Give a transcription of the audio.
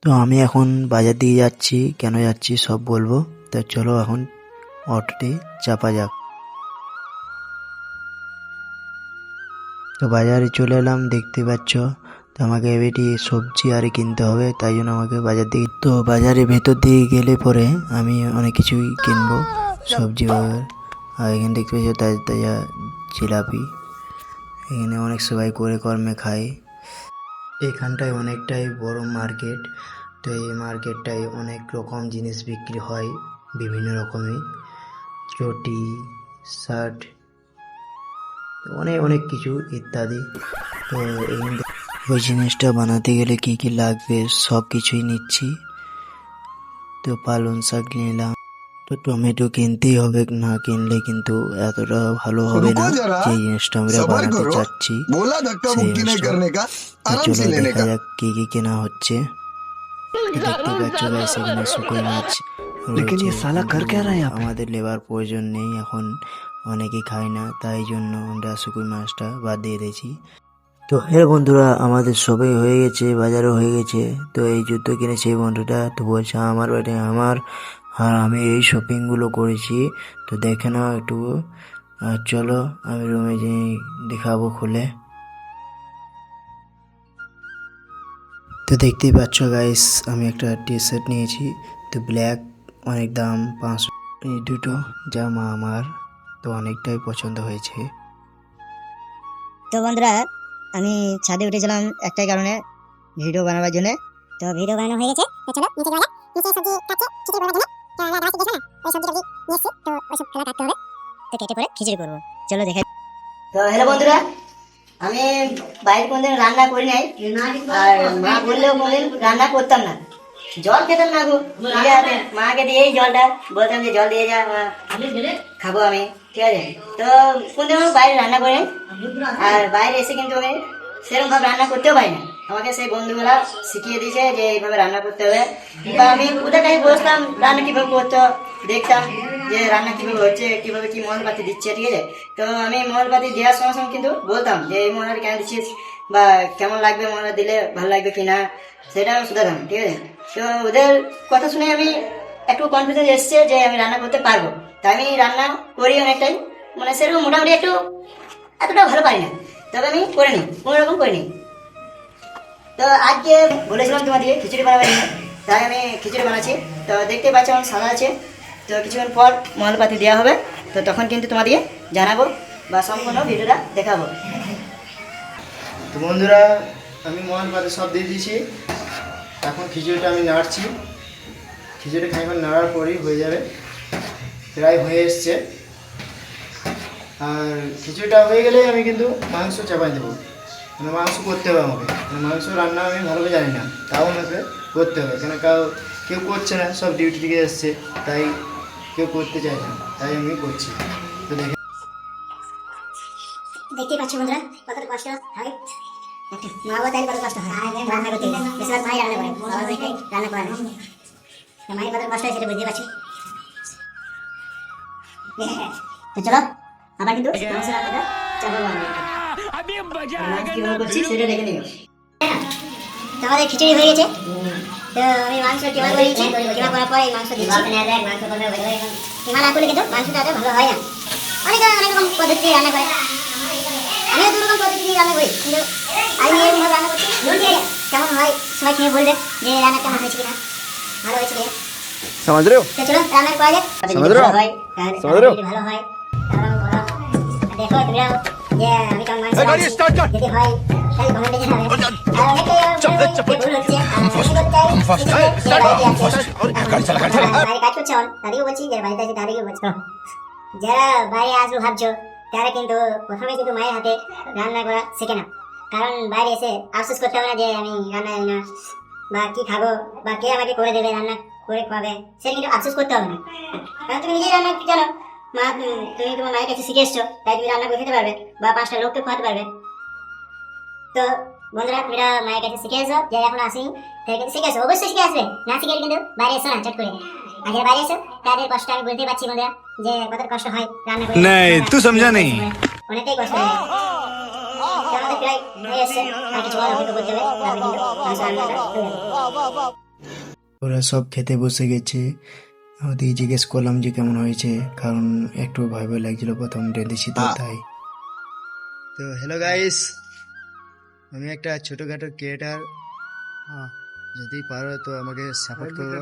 তো আমি এখন বাজার দিকে যাচ্ছি, কেন যাচ্ছি সব বলবো। তো চলো এখন অটোতে চাপা যাক। তো বাজারে চলে এলাম, দেখতে পাচ্ছ। তো আমাকে এবেটি সবজি আর কিনতে হবে, তাই জন্য আমাকে বাজার দিকে, তো বাজারের ভেতর দিয়ে গেলে পরে আমি অনেক কিছুই কিনবো, সবজি বাজার। আর এখানে দেখতে পাচ্ছ তাজা তাজা জিলাপি, এখানে অনেক সবাই করে কর্মে খায়। এখানটায় অনেকটাই বড় মার্কেট। তো এই মার্কেটটায় অনেক রকম জিনিস বিক্রি হয়, বিভিন্ন রকমের চটি, শার্ট, অনেক অনেক কিছু ইত্যাদি। তো ওই জিনিসটা বানাতে গেলে কি কি লাগবে সব কিছুই নিচ্ছি। তো পালং শাক নিলাম। তো টমেটো কিনতেই হবে, না কিনলে কিন্তু এতটা ভালো হবে না যে জিনিসটা আমরা বানাতে চাচ্ছি সেই জিনিসটা। তো চলো দেখা যাক কি কি কেনা হচ্ছে। দেখতে পাচ্ছ গাইস, এখানে শুকোই মাছ রয়েছে। আমাদের লেবার প্রয়োজন নেই এখন, অনেকেই খায় না, তাই জন্য আমরা শুকোই মাছটা বাদ দিয়ে দিয়েছি। তো হ্যাঁ বন্ধুরা, আমাদের সবাই হয়ে গেছে, বাজারও হয়ে গেছে। তো এই জুতো কিনেছে এই বন্ধুটা, তো বলছে আমার বাড়ি আমার, আর আমি এই শপিংগুলো করেছি, তো দেখে নাও একটু। আর চলো আমি রুমে যেয়ে দেখাবো খুলে। তো দেখতেই পাচ্ছ গাইস, আমি একটা টি শার্ট নিয়েছি, তো ব্ল্যাক, অনেক দাম 500। এই দুটো জামা আমার তো অনেকটাই পছন্দ হয়েছে। তো বন্ধুরা, আমি ছাদে উঠেছিলাম একটাই কারণে, ভিডিও বানাবার জন্য। তো ভিডিও বানানো হয়ে গেছে, তো চলো নিচে যাওয়া যাক। নিচে সবজি কাটছে খিচুড়ি করার জন্য। তো আমরা দাওয়াতে গেছিলাম না, ওই সবজি টবজি নিয়ে এসেছি, তো ওই সব খেলা কাটতে হবে, তো কেটে পরে খিচুড়ি করবো। চলো দেখাই। তো হ্যালো বন্ধুরা, আমি বাইরে কোনদিন রান্না করি নাই, আর মা বললেও কোনদিন রান্না করতাম না, জল খেতাম না গো নিজে হাতে। মাকে দিয়েই জলটা বলতাম যে জল দিয়ে যা মা, খাবো আমি, ঠিক আছে। তো কোনদিন আমি বাইরে রান্না করি, আর বাইরে এসে কিন্তু আমি সেরকম ভাবে রান্না করতেও পারি না। আমাকে সেই বন্ধুগুলা শিখিয়ে দিয়েছে যে এইভাবে রান্না করতে হবে, বা আমি কোথায় কাছে বসতাম রান্না কিভাবে করতো দেখতাম, যে রান্না কিভাবে হচ্ছে, কিভাবে কি মশলাপাতি দিচ্ছে, ঠিক আছে। তো আমি মশলাপাতি দেওয়ার সঙ্গে সঙ্গে কিন্তু বলতাম যে এই মশলাটা কেন দিচ্ছিস, বা কেমন লাগবে, মশলা দিলে ভালো লাগবে কিনা, সেটা আমি শুধাতাম, ঠিক আছে। তো ওদের কথা শুনে আমি একটু কনফিডেন্স এসছে যে আমি রান্না করতে পারবো, তাই আমি রান্না করি অনেকটাই, মানে সেরকম মোটামুটি একটু, এতটা ভালো পারি না, তবে আমি করে নিই, কোনো রকম করে নিই। তো আজকে বলেছিলাম তোমাদেরকে খিচুড়ি বানাবেন, তাই আমি খিচুড়ি বানাচ্ছি। তো দেখতে পাচ্ছ আমার সাদা আছে, তো কিছুক্ষণ পর মশলাপাতি দেওয়া হবে, তো তখন কিন্তু তোমাদেরকে জানাবো বা সম্পূর্ণ ভিডিওটা দেখাবো। তো বন্ধুরা, আমি মশলাপাতি সব দিয়ে দিয়েছি, এখন খিচুড়িটা আমি নাড়ছি। খিচুড়ি খাইবার নাড়ার পরেই হয়ে যাবে, প্রায় হয়ে এসছে। আর খিচুড়িটা হয়ে গেলে আমি কিন্তু মাংস চাপাই দেবো, মানে মাংস করতে হবে আমাকে, মানে মাংস রান্না আমি ভালোভাবে জানি না, তাও আমাকে করতে হবে, কেন কেউ করছে না, সব ডিউটি থেকে এসছে, তাই কেউ করতে চাইছে না, তাই আমি করছি। তো দেখতেই পাচ্ছি বন্ধুরা কতটা কষ্ট হয়, মা বাবা তাই কত কষ্ট হয় রান্না করতে গেলে, বেশিরভাগ মাই রান্না করে, বাবা মাইটাই রান্না করে না, মায়ের কত কষ্ট হয় সেটা বুঝতে পারছি। তো চলো আবার কিন্তু মাংস রান্নাটা চাপাবো আমরা, কিভাবে করছি সেটা দেখে নিও। তো আমাদের খিচুড়ি হয়ে গেছে, তো আমি মাংস কিমা করে নিচ্ছি, কিমা করার পরে এই মাংস দিচ্ছি। কিমা না করলে কিন্তু মাংসটা এত ভালো হয় না, অনেক অনেক রকম পদ্ধতি রান্না করে, আমিও দু রকম পদ্ধতি রান্না করি, কিন্তু আমি এরকম রান্না করছি, কেমন হয় সবাই খেয়ে বলবে যে রান্না কেমন হয়েছে কিনা, ভালো হয়েছে কিনা। समझ रहे हो? তো চলো রান্না করা যাক, ভালো হয় দেখো তোমরাও যে আমি কেমন মাংস রান্না যদি হয় তাহলে কমেন্টে জানাবে। আর অনেকে ভুল হচ্ছে, বাইরে কাজ করছে তাদেরকে বলছি, যারা বাড়িতে আছে তাদেরকে বলছি, যারা বাইরে আসবো ভাবছো তারা কিন্তু প্রথমে কিন্তু মায়ের হাতে রান্না করা শেখে না, কারণ বাইরে এসে আফসোস করতে হবে না যে আমি রান্না জানি না, বা কি খাবো, বা কে আমাকে করে দেবে রান্না করে খাওয়াবে, সেটা কিন্তু আফসোস করতে হবে না, কারণ তুমি নিজেই রান্না জানো। মা তুমি তোমার মায়ের কাছে শিখে এসছো, তাই তুমি রান্না করে খেতে পারবে বা 5টা লোককে খাওয়াতে পারবে। তো বন্ধুরা, তোমরা মায়ের কাছে শিখে এসো, যারা এখন আসেনি তারা কিন্তু শিখে এসো, অবশ্যই শিখে আসবে, না শিখে কিন্তু বাইরে এসো না চট করে। আর যারা বাইরে এসো তাদের কষ্ট আমি বুঝতে পারছি বন্ধুরা, যে কত কষ্ট হয় রান্না করে। नहीं तू समझा नहीं। অনেকটাই কষ্ট হয়। আমাদের প্রায় হয়ে এসছে, আর কিছু আর অপেক্ষা করতে হবে, তাহলে কিন্তু মাংস রান্নাটা হয়ে যাবে। ওরা সব খেতে বসে গেছে। ওদিকে জিজ্ঞেস করলাম যে কেমন হয়েছে, কারণ একটু ভয় ভয় লাগছিল, প্রথম রেঁধেছি তো তাই। তো হ্যালো গাইস, আমি একটা ছোটোখাটো ক্রিয়েটার, যদি পারো তো আমাকে সাপোর্ট করো।